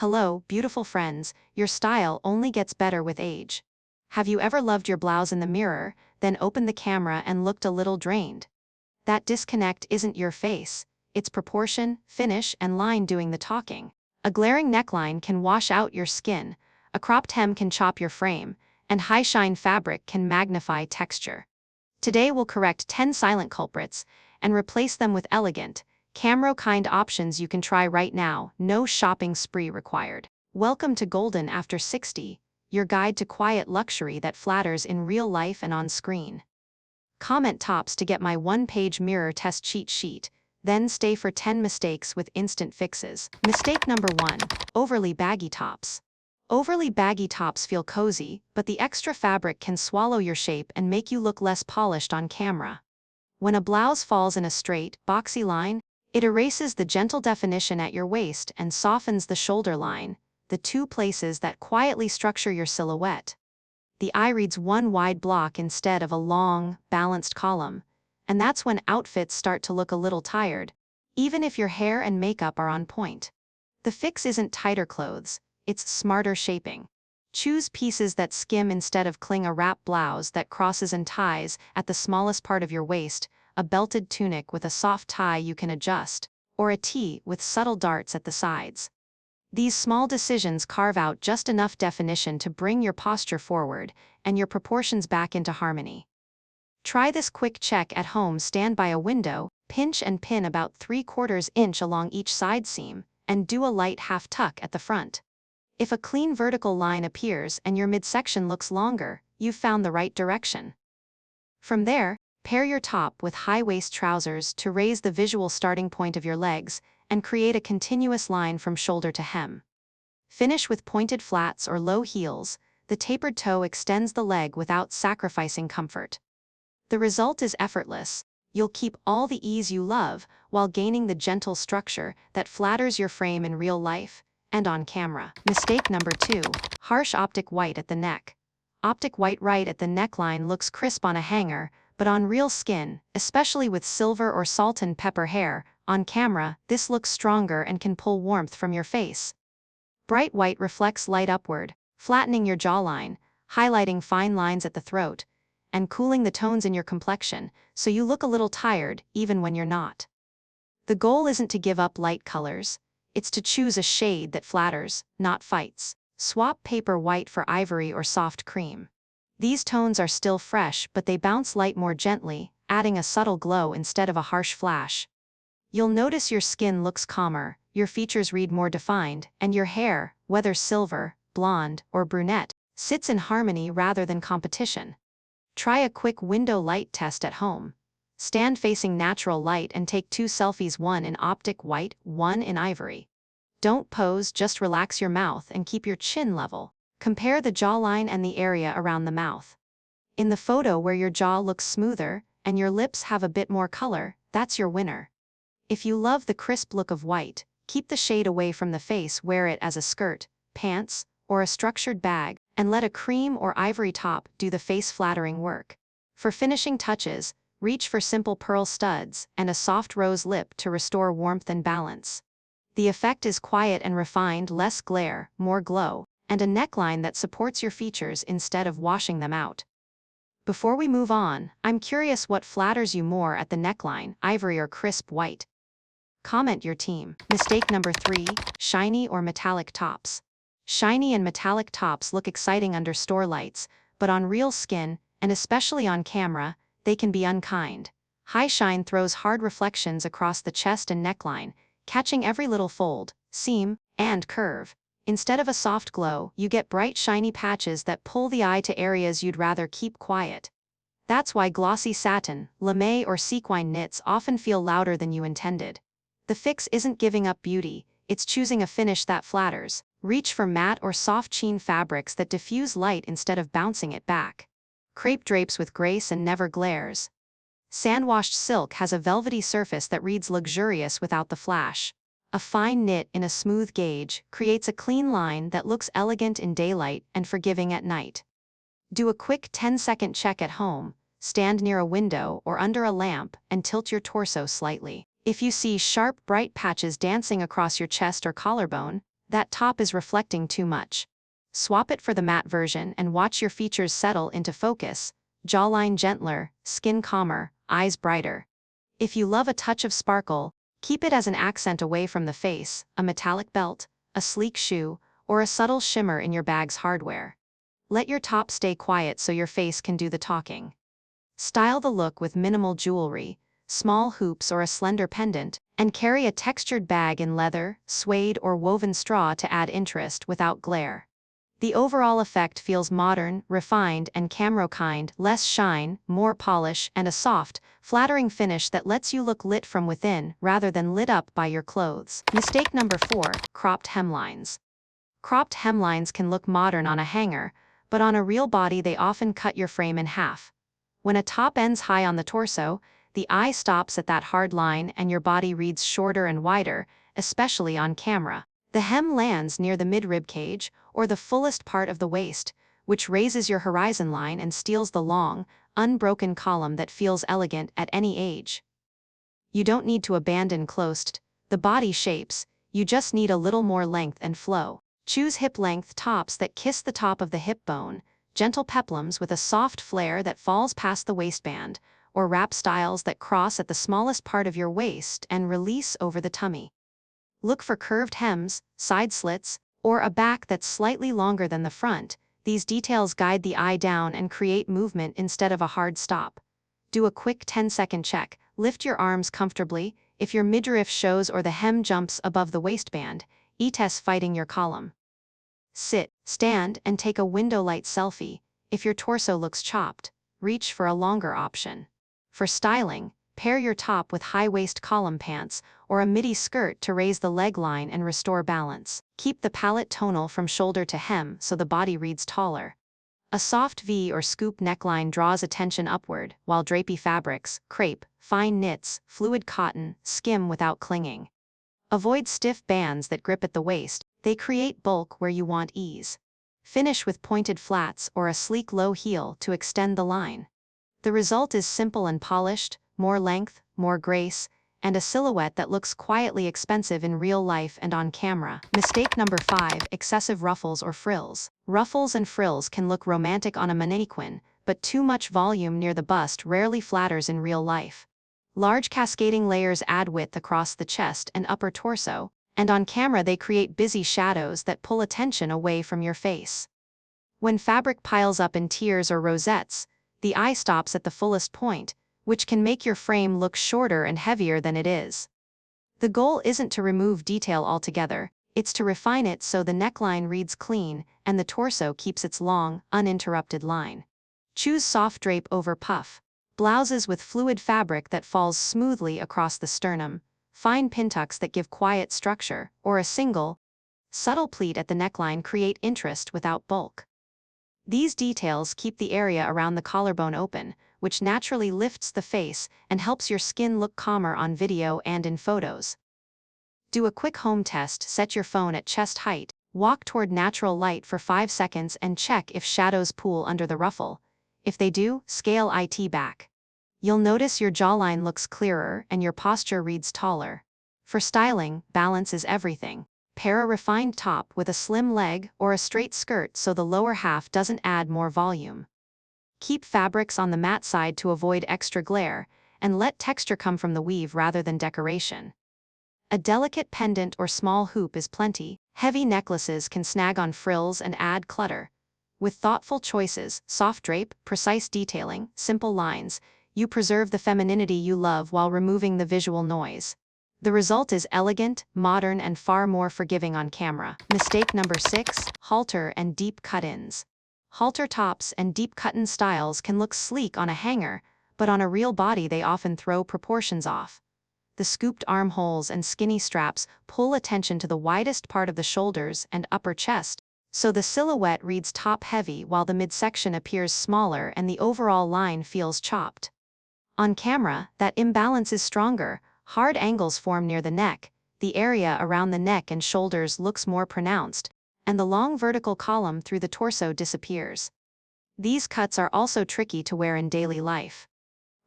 Hello, beautiful friends, your style only gets better with age. Have you ever loved your blouse in the mirror, then opened the camera and looked a little drained? That disconnect isn't your face, it's proportion, finish, and line doing the talking. A glaring neckline can wash out your skin, a cropped hem can chop your frame, and high-shine fabric can magnify texture. Today we'll correct 10 silent culprits and replace them with elegant, camera-kind options you can try right now, no shopping spree required. Welcome to Golden After 60, your guide to quiet luxury that flatters in real life and on screen. Comment tops to get my one-page mirror test cheat sheet, then stay for 10 mistakes with instant fixes. Mistake number 1, overly baggy tops. Overly baggy tops feel cozy, but the extra fabric can swallow your shape and make you look less polished on camera. When a blouse falls in a straight, boxy line, it erases the gentle definition at your waist and softens the shoulder line, the two places that quietly structure your silhouette. The eye reads one wide block instead of a long, balanced column, and that's when outfits start to look a little tired, even if your hair and makeup are on point. The fix isn't tighter clothes, it's smarter shaping. Choose pieces that skim instead of cling, a wrap blouse that crosses and ties at the smallest part of your waist, a belted tunic with a soft tie you can adjust, or a tee with subtle darts at the sides. These small decisions carve out just enough definition to bring your posture forward and your proportions back into harmony. Try this quick check at home. Stand by a window, pinch and pin about 3/4 inch along each side seam, and do a light half tuck at the front. If a clean vertical line appears and your midsection looks longer, you've found the right direction. From there, pair your top with high-waist trousers to raise the visual starting point of your legs and create a continuous line from shoulder to hem. Finish with pointed flats or low heels. The tapered toe extends the leg without sacrificing comfort. The result is effortless. You'll keep all the ease you love while gaining the gentle structure that flatters your frame in real life and on camera. Mistake number 2, harsh optic white at the neck. Optic white right at the neckline looks crisp on a hanger, but on real skin, especially with silver or salt and pepper hair, on camera, this looks stronger and can pull warmth from your face. Bright white reflects light upward, flattening your jawline, highlighting fine lines at the throat, and cooling the tones in your complexion, so you look a little tired even when you're not. The goal isn't to give up light colors, it's to choose a shade that flatters, not fights. Swap paper white for ivory or soft cream. These tones are still fresh, but they bounce light more gently, adding a subtle glow instead of a harsh flash. You'll notice your skin looks calmer, your features read more defined, and your hair, whether silver, blonde, or brunette, sits in harmony rather than competition. Try a quick window light test at home. Stand facing natural light and take 2 selfies, one in optic white, one in ivory. Don't pose, just relax your mouth and keep your chin level. Compare the jawline and the area around the mouth. In the photo where your jaw looks smoother and your lips have a bit more color, that's your winner. If you love the crisp look of white, keep the shade away from the face. Wear it as a skirt, pants, or a structured bag, and let a cream or ivory top do the face-flattering work. For finishing touches, reach for simple pearl studs and a soft rose lip to restore warmth and balance. The effect is quiet and refined, less glare, more glow, and a neckline that supports your features instead of washing them out. Before we move on, I'm curious, what flatters you more at the neckline, ivory or crisp white? Comment your team. Mistake number 3, shiny or metallic tops. Shiny and metallic tops look exciting under store lights, but on real skin, and especially on camera, they can be unkind. High shine throws hard reflections across the chest and neckline, catching every little fold, seam, and curve. Instead of a soft glow, you get bright shiny patches that pull the eye to areas you'd rather keep quiet. That's why glossy satin, lame, or sequin knits often feel louder than you intended. The fix isn't giving up beauty, it's choosing a finish that flatters. Reach for matte or soft sheen fabrics that diffuse light instead of bouncing it back. Crepe drapes with grace and never glares. Sand-washed silk has a velvety surface that reads luxurious without the flash. A fine knit in a smooth gauge creates a clean line that looks elegant in daylight and forgiving at night. Do a quick 10-second check at home. Stand near a window or under a lamp and tilt your torso slightly. If you see sharp, bright patches dancing across your chest or collarbone, That top is reflecting too much. Swap it for the matte version and watch your features settle into focus. Jawline gentler, skin calmer, eyes brighter. If you love a touch of sparkle, keep it as an accent away from the face, a metallic belt, a sleek shoe, or a subtle shimmer in your bag's hardware. Let your top stay quiet so your face can do the talking. Style the look with minimal jewelry, small hoops or a slender pendant, and carry a textured bag in leather, suede or woven straw to add interest without glare. The overall effect feels modern, refined, and camera-kind, less shine, more polish, and a soft, flattering finish that lets you look lit from within rather than lit up by your clothes. Mistake number 4, cropped hemlines. Cropped hemlines can look modern on a hanger, but on a real body they often cut your frame in half. When a top ends high on the torso, the eye stops at that hard line and your body reads shorter and wider, especially on camera. The hem lands near the mid-rib cage, or the fullest part of the waist, which raises your horizon line and steals the long, unbroken column that feels elegant at any age. You don't need to abandon the body shapes, you just need a little more length and flow. Choose hip-length tops that kiss the top of the hip bone, gentle peplums with a soft flare that falls past the waistband, or wrap styles that cross at the smallest part of your waist and release over the tummy. Look for curved hems, side slits, or a back that's slightly longer than the front. These details guide the eye down and create movement instead of a hard stop. Do a quick 10-second check, lift your arms comfortably. If your midriff shows or the hem jumps above the waistband, ETS fighting your column. Sit, stand, and take a window light selfie. If your torso looks chopped, reach for a longer option. For styling, pair your top with high-waist column pants or a midi skirt to raise the leg line and restore balance. Keep the palette tonal from shoulder to hem so the body reads taller. A soft V or scoop neckline draws attention upward, while drapey fabrics, crepe, fine knits, fluid cotton, skim without clinging. Avoid stiff bands that grip at the waist, they create bulk where you want ease. Finish with pointed flats or a sleek low heel to extend the line. The result is simple and polished, more length, more grace, and a silhouette that looks quietly expensive in real life and on camera. Mistake number 5, excessive ruffles or frills. Ruffles and frills can look romantic on a mannequin, but too much volume near the bust rarely flatters in real life. Large cascading layers add width across the chest and upper torso, and on camera they create busy shadows that pull attention away from your face. When fabric piles up in tiers or rosettes, the eye stops at the fullest point, which can make your frame look shorter and heavier than it is. The goal isn't to remove detail altogether, it's to refine it so the neckline reads clean and the torso keeps its long, uninterrupted line. Choose soft drape over puff. Blouses with fluid fabric that falls smoothly across the sternum, fine pintucks that give quiet structure, or a single, subtle pleat at the neckline create interest without bulk. These details keep the area around the collarbone open, which naturally lifts the face and helps your skin look calmer on video and in photos. Do a quick home test, set your phone at chest height, walk toward natural light for 5 seconds and check if shadows pool under the ruffle. If they do, scale it back. You'll notice your jawline looks clearer and your posture reads taller. For styling, balance is everything. Pair a refined top with a slim leg or a straight skirt so the lower half doesn't add more volume. Keep fabrics on the matte side to avoid extra glare, and let texture come from the weave rather than decoration. A delicate pendant or small hoop is plenty. Heavy necklaces can snag on frills and add clutter. With thoughtful choices, soft drape, precise detailing, simple lines, you preserve the femininity you love while removing the visual noise. The result is elegant, modern, and far more forgiving on camera. Mistake number 6, halter and deep cut-ins. Halter tops and deep cut-in styles can look sleek on a hanger, but on a real body they often throw proportions off. The scooped armholes and skinny straps pull attention to the widest part of the shoulders and upper chest, so the silhouette reads top-heavy while the midsection appears smaller and the overall line feels chopped. On camera, that imbalance is stronger. Hard angles form near the neck, the area around the neck and shoulders looks more pronounced, and the long vertical column through the torso disappears. These cuts are also tricky to wear in daily life.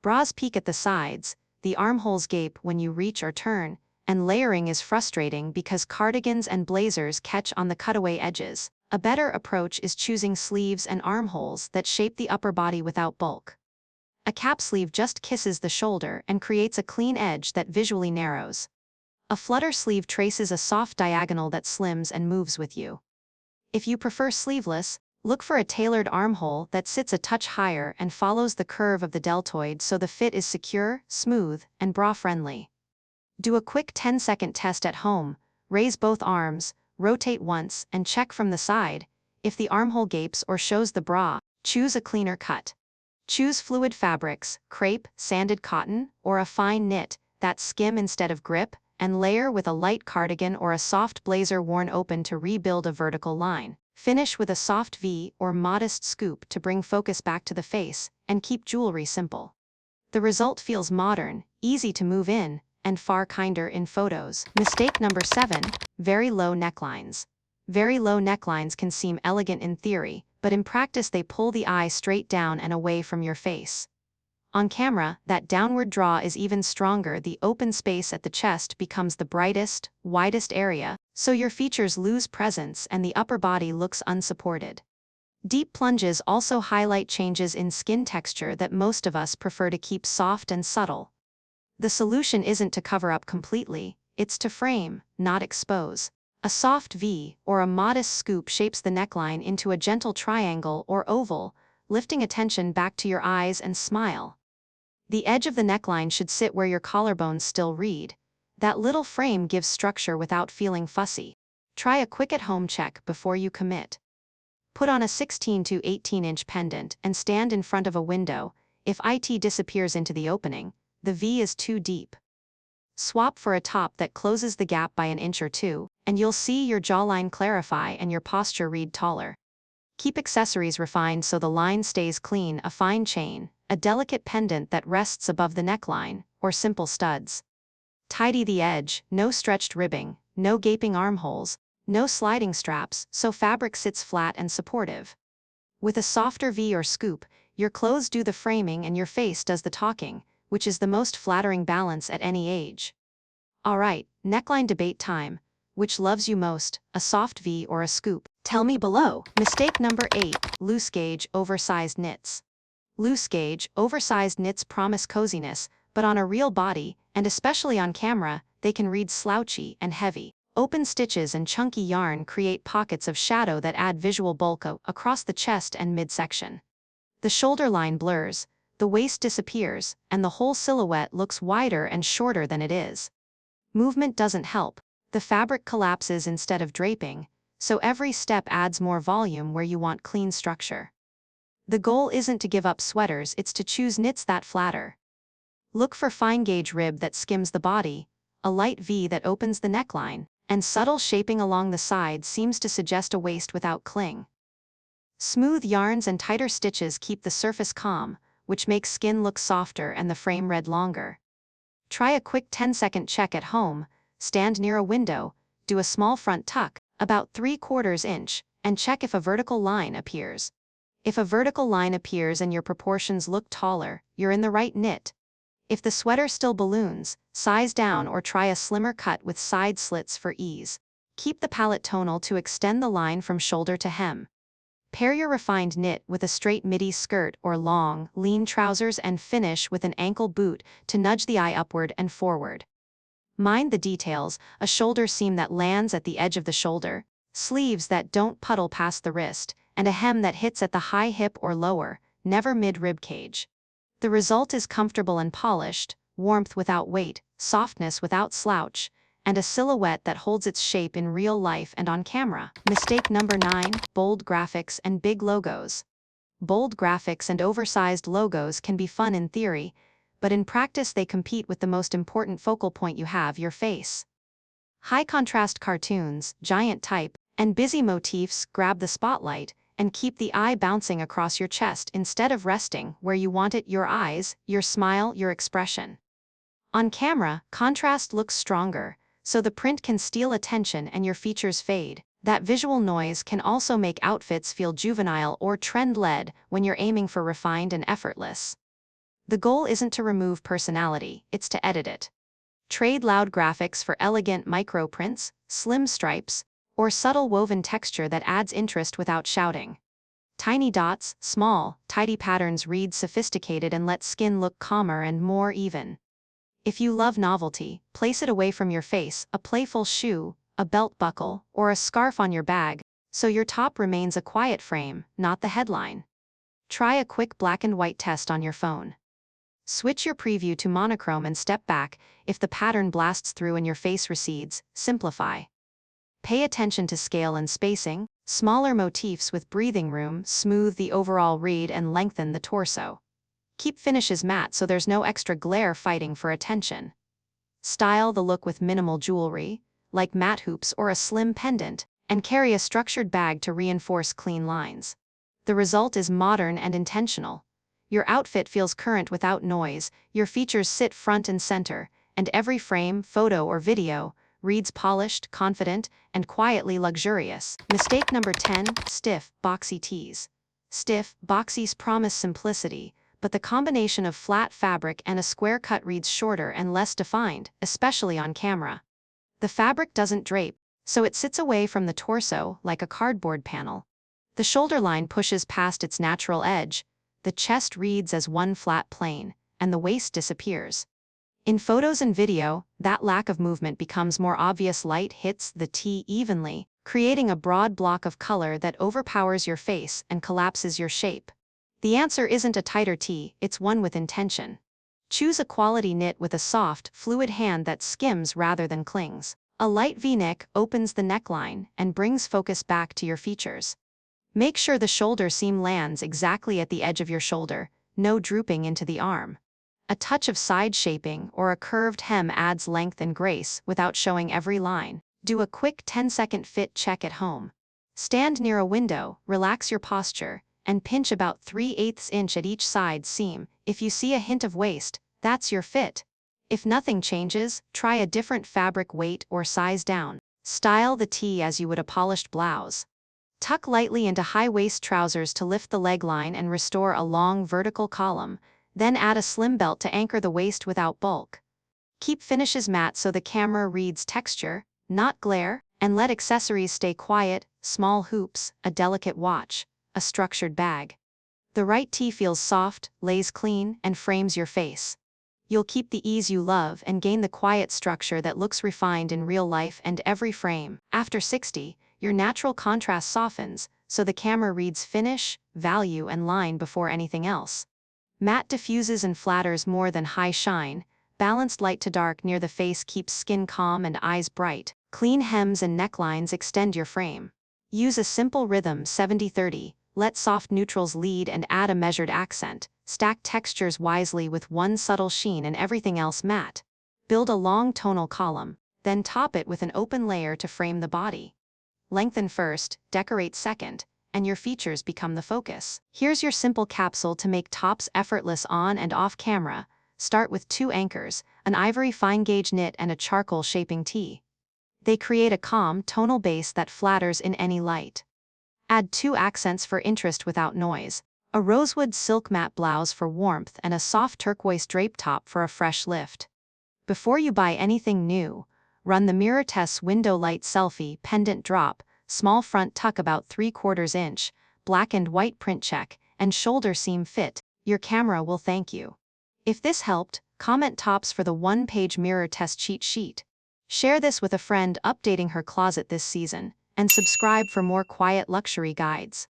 Bras peak at the sides, the armholes gape when you reach or turn, and layering is frustrating because cardigans and blazers catch on the cutaway edges. A better approach is choosing sleeves and armholes that shape the upper body without bulk. A cap sleeve just kisses the shoulder and creates a clean edge that visually narrows. A flutter sleeve traces a soft diagonal that slims and moves with you. If you prefer sleeveless, look for a tailored armhole that sits a touch higher and follows the curve of the deltoid so the fit is secure, smooth, and bra-friendly. Do a quick 10-second test at home. Raise both arms, rotate once, and check from the side. If the armhole gapes or shows the bra, choose a cleaner cut. Choose fluid fabrics, crepe, sanded cotton, or a fine knit that skim instead of grip, and layer with a light cardigan or a soft blazer worn open to rebuild a vertical line. Finish with a soft V or modest scoop to bring focus back to the face, and keep jewelry simple. The result feels modern, easy to move in, and far kinder in photos. Mistake number 7, very low necklines. Very low necklines can seem elegant in theory, but in practice they pull the eye straight down and away from your face. On camera, that downward draw is even stronger. The open space at the chest becomes the brightest, widest area, so your features lose presence and the upper body looks unsupported. Deep plunges also highlight changes in skin texture that most of us prefer to keep soft and subtle. The solution isn't to cover up completely, it's to frame, not expose. A soft V or a modest scoop shapes the neckline into a gentle triangle or oval, lifting attention back to your eyes and smile. The edge of the neckline should sit where your collarbones still read. That little frame gives structure without feeling fussy. Try a quick at-home check before you commit. Put on a 16 to 18-inch pendant and stand in front of a window. If it disappears into the opening, the V is too deep. Swap for a top that closes the gap by an inch or two, and you'll see your jawline clarify and your posture read taller. Keep accessories refined so the line stays clean: a fine chain, a delicate pendant that rests above the neckline, or simple studs. Tidy the edge, no stretched ribbing, no gaping armholes, no sliding straps, so fabric sits flat and supportive. With a softer V or scoop, your clothes do the framing and your face does the talking, which is the most flattering balance at any age. Alright, neckline debate time. Which loves you most, a soft V or a scoop? Tell me below. Mistake number 8, loose gauge, oversized knits. Loose gauge, oversized knits promise coziness, but on a real body, and especially on camera, they can read slouchy and heavy. Open stitches and chunky yarn create pockets of shadow that add visual bulk across the chest and midsection. The shoulder line blurs, the waist disappears, and the whole silhouette looks wider and shorter than it is. Movement doesn't help. The fabric collapses instead of draping, so every step adds more volume where you want clean structure. The goal isn't to give up sweaters, it's to choose knits that flatter. Look for fine gauge rib that skims the body, a light V that opens the neckline, and subtle shaping along the side seems to suggest a waist without cling. Smooth yarns and tighter stitches keep the surface calm, which makes skin look softer and the frame read longer. Try a quick 10-second check at home. Stand near a window, do a small front tuck, about 3/4 inch, and check if a vertical line appears. If a vertical line appears and your proportions look taller, you're in the right knit. If the sweater still balloons, size down or try a slimmer cut with side slits for ease. Keep the palette tonal to extend the line from shoulder to hem. Pair your refined knit with a straight midi skirt or long, lean trousers and finish with an ankle boot to nudge the eye upward and forward. Mind the details: a shoulder seam that lands at the edge of the shoulder, sleeves that don't puddle past the wrist, and a hem that hits at the high hip or lower, never mid-rib cage. The result is comfortable and polished, warmth without weight, softness without slouch, and a silhouette that holds its shape in real life and on camera. Mistake number 9, bold graphics and big logos. Bold graphics and oversized logos can be fun in theory, but in practice they compete with the most important focal point you have: your face. High-contrast cartoons, giant type, and busy motifs grab the spotlight and keep the eye bouncing across your chest instead of resting where you want it: your eyes, your smile, your expression. On camera, contrast looks stronger, so the print can steal attention and your features fade. That visual noise can also make outfits feel juvenile or trend-led when you're aiming for refined and effortless. The goal isn't to remove personality, it's to edit it. Trade loud graphics for elegant micro prints, slim stripes, or subtle woven texture that adds interest without shouting. Tiny dots, small, tidy patterns read sophisticated and let skin look calmer and more even. If you love novelty, place it away from your face, a playful shoe, a belt buckle, or a scarf on your bag, so your top remains a quiet frame, not the headline. Try a quick black and white test on your phone. Switch your preview to monochrome and step back. If the pattern blasts through and your face recedes, simplify. Pay attention to scale and spacing. Smaller motifs with breathing room smooth the overall read and lengthen the torso. Keep finishes matte so there's no extra glare fighting for attention. Style the look with minimal jewelry, like matte hoops or a slim pendant, and carry a structured bag to reinforce clean lines. The result is modern and intentional. Your outfit feels current without noise, your features sit front and center, and every frame, photo or video, reads polished, confident, and quietly luxurious. Mistake number 10, stiff, boxy tees. Stiff, boxys promise simplicity, but the combination of flat fabric and a square cut reads shorter and less defined, especially on camera. The fabric doesn't drape, so it sits away from the torso like a cardboard panel. The shoulder line pushes past its natural edge, the chest reads as one flat plane, and the waist disappears. In photos and video, that lack of movement becomes more obvious. Light hits the tee evenly, creating a broad block of color that overpowers your face and collapses your shape. The answer isn't a tighter tee, it's one with intention. Choose a quality knit with a soft, fluid hand that skims rather than clings. A light V-neck opens the neckline and brings focus back to your features. Make sure the shoulder seam lands exactly at the edge of your shoulder, no drooping into the arm. A touch of side shaping or a curved hem adds length and grace without showing every line. Do a quick 10-second fit check at home. Stand near a window, relax your posture, and pinch about 3/8 inch at each side seam. If you see a hint of waist, that's your fit. If nothing changes, try a different fabric weight or size down. Style the tee as you would a polished blouse. Tuck lightly into high-waist trousers to lift the leg line and restore a long vertical column, then add a slim belt to anchor the waist without bulk. Keep finishes matte so the camera reads texture, not glare, and let accessories stay quiet, small hoops, a delicate watch, a structured bag. The right tee feels soft, lays clean, and frames your face. You'll keep the ease you love and gain the quiet structure that looks refined in real life and every frame. After 60, your natural contrast softens, so the camera reads finish, value, and line before anything else. Matte diffuses and flatters more than high shine. Balanced light to dark near the face keeps skin calm and eyes bright. Clean hems and necklines extend your frame. Use a simple rhythm 70-30, let soft neutrals lead and add a measured accent. Stack textures wisely with one subtle sheen and everything else matte. Build a long tonal column, then top it with an open layer to frame the body. Lengthen first, decorate second, and your features become the focus. Here's your simple capsule to make tops effortless on and off camera. Start with 2 anchors, an ivory fine gauge knit and a charcoal shaping tee. They create a calm, tonal base that flatters in any light. Add 2 accents for interest without noise, a rosewood silk matte blouse for warmth and a soft turquoise drape top for a fresh lift. Before you buy anything new, run the mirror test. Window light selfie, pendant drop, small front tuck about 3/4 inch, black and white print check, and shoulder seam fit. Your camera will thank you. If this helped, comment tops for the 1-page mirror test cheat sheet. Share this with a friend updating her closet this season, and subscribe for more quiet luxury guides.